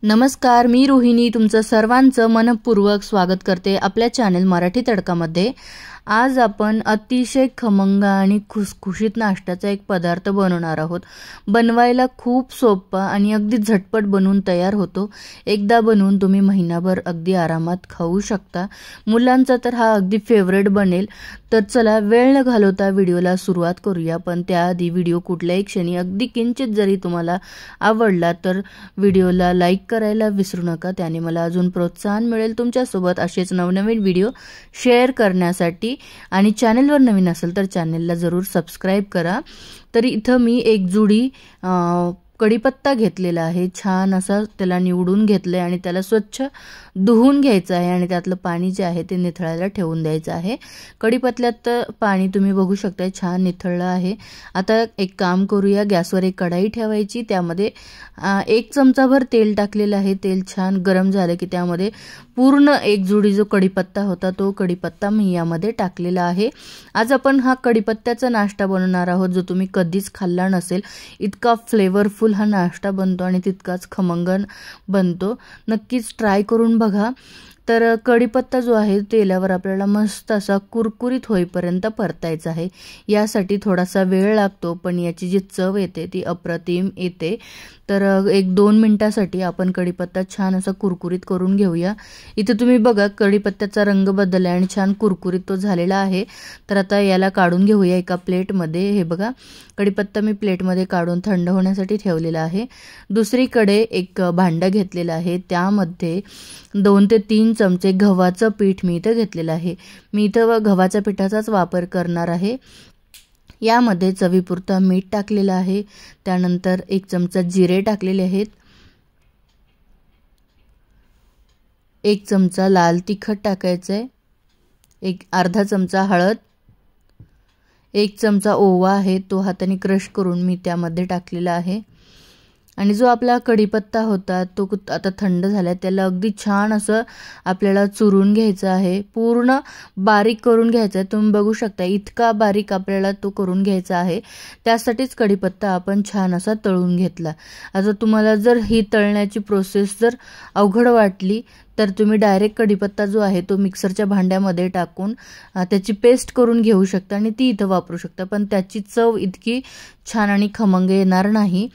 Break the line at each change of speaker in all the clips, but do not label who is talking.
नमस्कार, मी रोहिणी तुमचं सर्वांचं मनपूर्वक स्वागत करते आपल्या चॅनल मराठी तडकामध्ये। आज आपण अतिशय खमंग आणि खुसखुशीत नाश्त्याचा एक पदार्थ बनवणार आहोत। बनवायला खूप सोपा आणि अगदी झटपट बनवून तयार होतो। एकदा बनवून तुम्ही महिनाभर अगदी आरामात खाऊ शकता। मुलांचा तर हा अगदी फेवरेट बनेल। तर चला वेळ न घालवता व्हिडिओला सुरुवात करूया। पण त्याआधी व्हिडिओ कुठल्याही क्षणी अगदी किंचित जरी तुम्हाला आवडला तर व्हिडिओला लाईक करायला विसरू नका। त्याने मला अजून प्रोत्साहन मिळेल तुमच्यासोबत असेच नवनवीन व्हिडिओ शेअर करण्यासाठी। आणि चॅनलवर नवीन असेल तर चॅनलला जरूर सबस्क्राइब करा। तर इथं मी एक जुडी कढीपत्ता घेतलेला आहे। छान असा त्याला निवडून घेतले आणि त्याला स्वच्छ धुवून घ्यायचं आहे आणि त्यातलं पाणी जे आहे ते निथळायला ठेवून द्यायचं आहे। कढीपत्त्यात पाणी तुम्ही बघू शकता छान निथळलं आहे। आता एक काम करूया, गॅसवर एक कढाई ठेवायची, त्यामध्ये 1 चमचाभर तेल टाकलेलं आहे। तेल छान गरम झालं की त्यामध्ये पूर्ण एक जुडी जो कढीपत्ता होता तो कढीपत्ता मी यामध्ये टाकलेला आहे। आज आपण हा कढीपत्त्याचा नाश्ता बनवणार आहोत जो तुम्ही कधीच खाल्ला नसेल। इतका फ्लेवरफुल हा नाश्ता बनतो आणि तितकाच खमंग बनतो। नक्कीच ट्राय करून बघा। तर कढीपत्ता जो आहे तेलावर आपल्याला मस्त असा कुरकुरीत होईपर्यंत परतायचा आहे। यासाठी थोडासा वेळ लागतो पण याची जी चव येते ती अप्रतिम येते। तर 1-2 मिनिटांसाठी आपण कढीपत्ता छान असा कुरकुरीत करून घेऊया। इथे तुम्ही बघा कढीपत्त्याचा रंग बदलला आणि छान कुरकुरीत तो झालेला आहे। तर आता याला काढून घेऊया एका प्लेटमध्ये। हे बघा कढीपत्ता मी प्लेटमध्ये काढून थंड होण्यासाठी ठेवलेला आहे। दुसरीकडे एक भांडं घेतलेलं आहे, त्यामध्ये 2 ते 3 चमचे गव्हाचं पीठ मी इथे घेतलेलं आहे। मी इथे गव्हाच्या पिठाचाच वापर करणार आहे। यामध्ये चवीपुरता मीठ टाकलेलं आहे, त्यानंतर 1 चमचा जिरे टाकलेले आहेत, 1 चमचा लाल तिखट टाकायचं आहे, अर्धा चमचा हळद, 1 चमचा ओवा आहे तो हाताने क्रश करून मी त्यामध्ये टाकलेला आहे। आणि जो आपला कढीपत्ता होता तो आता थंड झाला, त्याला अगदी छान असं आपल्याला चुरून घ्यायचं आहे, पूर्ण बारीक करून घ्यायचं आहे। तुम्ही बघू शकता इतका बारीक आपल्याला तो करून घ्यायचा आहे। त्यासाठीच कढीपत्ता आपण छान असा तळून घेतला। आता तुम्हाला जर ही तळण्याची प्रोसेस जर अवघड वाटली तर तुम्ही डायरेक्ट कढीपत्ता जो आहे तो मिक्सरच्या भांड्यामध्ये टाकून त्याची पेस्ट करून घेऊ शकता आणि ती इथं वापरू शकता, पण त्याची चव इतकी छान आणि खमंग येणार नाही।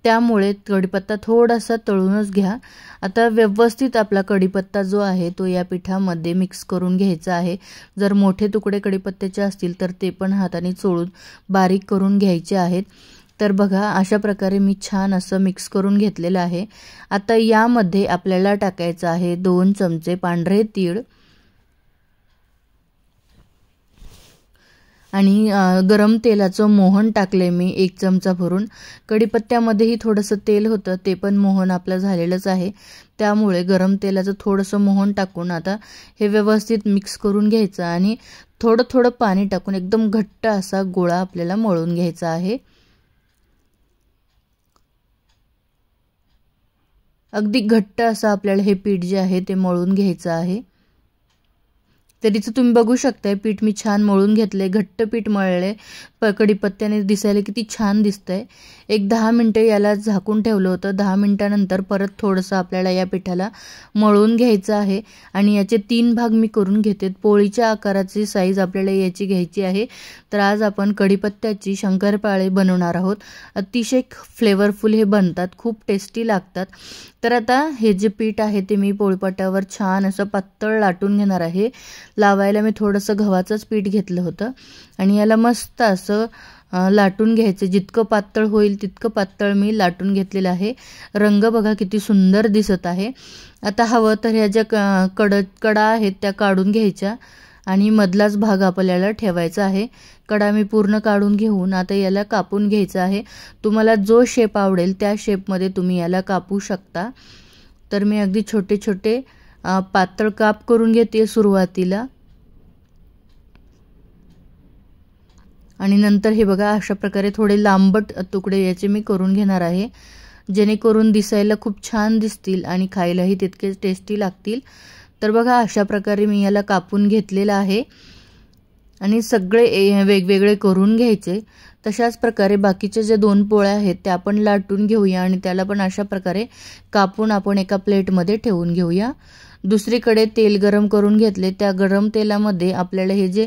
त्यामुळे कढीपत्ता थोडासा तळूनच घ्या। आता व्यवस्थित आपला कढीपत्ता जो आहे तो या पिठामध्ये मिक्स करून घ्यायचा आहे। जर मोठे तुकडे कढीपत्त्याचे असतील तर ते पण हाताने चोळून बारीक करून घ्यायचे आहेत। तर बघा अशा प्रकारे मी छान असं मिक्स करून घेतलेलं आहे। आता यामध्ये आपल्याला टाकायचं आहे 2 चमचे पांढरे तीळ आणि गरम तेलाचं मोहन टाकले मी 1 चमचा भरून। कढीपत्त्यामध्येही थोडंसं तेल होतं, ते पण मोहन आपलं झालेलंच आहे, त्यामुळे गरम तेलाचं थोडंसं मोहन टाकून आता हे व्यवस्थित मिक्स करून घ्यायचं आणि थोडं थोडं पाणी टाकून एकदम घट्ट असा गोळा आपल्याला मळून घ्यायचा आहे। अगदी घट्ट असं आपल्याला हे पीठ जे आहे ते मळून घ्यायचं आहे। तर इथे तुम्ही बघू शकताय पीठ मी छान मळून घेतले, घट्ट पीठ मळले, कढीपत्त्याने दिसायला किती छान दिसतंय। एक 10 मिनिटं याला झाकून ठेवलं होतं। 10 मिनिटांनंतर परत थोडंसं आपल्याला या पिठाला मळून घ्यायचं आहे आणि याचे 3 भाग मी करून घेते। पोळीच्या आकाराची साईज आपल्याला याची घ्यायची आहे। तर आज आपण कढीपत्त्याची शंकरपाळे बनवणार आहोत। अतिशय फ्लेवरफुल हे बनतात, खूप टेस्टी लागतात। तर आता हे जे पीठ आहे ते मी पोळपाटावर छान असं पातळ लाटून घेणार आहे। लावायला मी थोडंसं गव्हाचंच पीठ घेतलं होतं आणि याला मस्त असं लाटून घ्यायचं। जितकं पातळ होईल तितकं पातळ मी लाटून घेतलेलं आहे। रंग बघा किती सुंदर दिसत आहे। आता हवं तर ह्या ज्या कडा आहेत त्या काढून घ्यायच्या आणि मधलाच भाग आपल्याला ठेवायचा आहे। कडा मी पूर्ण काढून घेऊन आता याला कापून घ्यायचं आहे। तुम्हाला जो शेप आवडेल त्या शेपमध्ये तुम्ही याला कापू शकता। तर मी अगदी छोटे छोटे पातळ काप करून घेते सुरुवातीला आणि नंतर हे बघा अशा प्रकारे थोडे लांबट तुकडे याचे मी करून घेणार आहे, जेणेकरून दिसायला खूप छान दिसतील आणि खायलाही तितकेच टेस्टी लागतील। तर बघा अशा प्रकारे मी याला कापून घेतलेला आहे आणि सगळे वेगवेगळे करून घ्यायचे। तशाच प्रकारे बाकीचे जे 2 पोळ्या आहेत त्या आपण लाटून घेऊया आणि त्याला पण अशा प्रकारे कापून आपण एका प्लेटमध्ये ठेवून घेऊया। दुसरीकडे तेल गरम करून घेतले, त्या गरम तेलामध्ये आपल्याला हे जे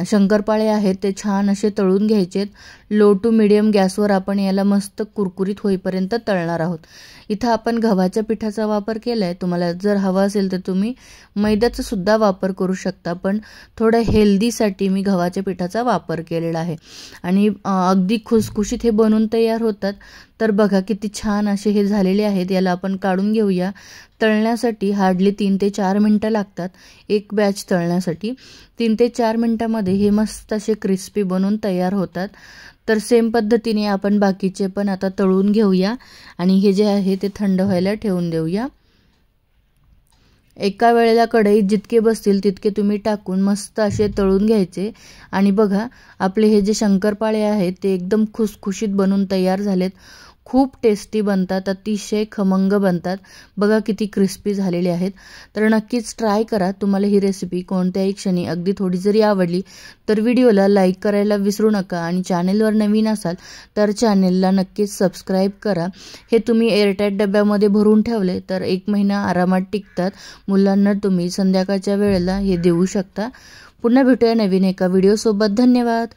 शंकरपाळे आहेत ते छान असे तळून घ्यायचेत। लो टू मीडियम गॅसवर आपण याला मस्त कुरकुरीत होईपर्यंत तळणार आहोत। इथं आपण गव्हाच्या पिठाचा वापर केलाय, तुम्हाला जर हवा असेल तर तुम्ही मैद्याचा सुद्धा वापर करू शकता, पण थोडं हेल्दीसाठी मी गव्हाच्या पिठाचा वापर केलेला आहे आणि अगदी खुसखुशीत हे बनून तयार होतात। तर बघा किती छान असे हे झालेले आहेत। याला आपण काढून घेऊया। तळण्यासाठी हार्डली 3 ते 4 मिनिटं लागतात एक बॅच तळण्यासाठी। 3 ते 4 मिनिटांमध्ये हे मस्त असे क्रिस्पी बनून तयार होतात। तर सेम पद्धतीने आपण बाकीचे पण आता तळून घेऊया आणि हे जे आहे ते थंड व्हायला ठेवून देऊया। एका वेळेला कढईत जितके बसतील तितके तुम्ही टाकून मस्त असे तळून घ्यायचे आणि बघा आपले हे जे शंकरपाळे आहेत ते एकदम खुसखुशीत बनून तयार झालेत। खूप टेस्टी बनतात, अतिशय खमंग बनतात। बघा किती क्रिस्पी झालेले आहेत। तर नक्कीच ट्राय करा। तुम्हाला ही रेसिपी कोणत्याही क्षणी अगदी थोडी जरी आवडली तर व्हिडिओला लाईक करायला विसरू नका आणि चॅनेलवर नवीन असाल तर चॅनेलला नक्कीच सबस्क्राईब करा। हे तुम्ही एअरटाईट डब्यामध्ये भरून ठेवले तर 1 महिना आरामात टिकतात। मुलांना तुम्ही संध्याकाळच्या वेळेला हे देऊ शकता। पुन्हा भेटूया नवीन एका व्हिडिओ सोबत। धन्यवाद।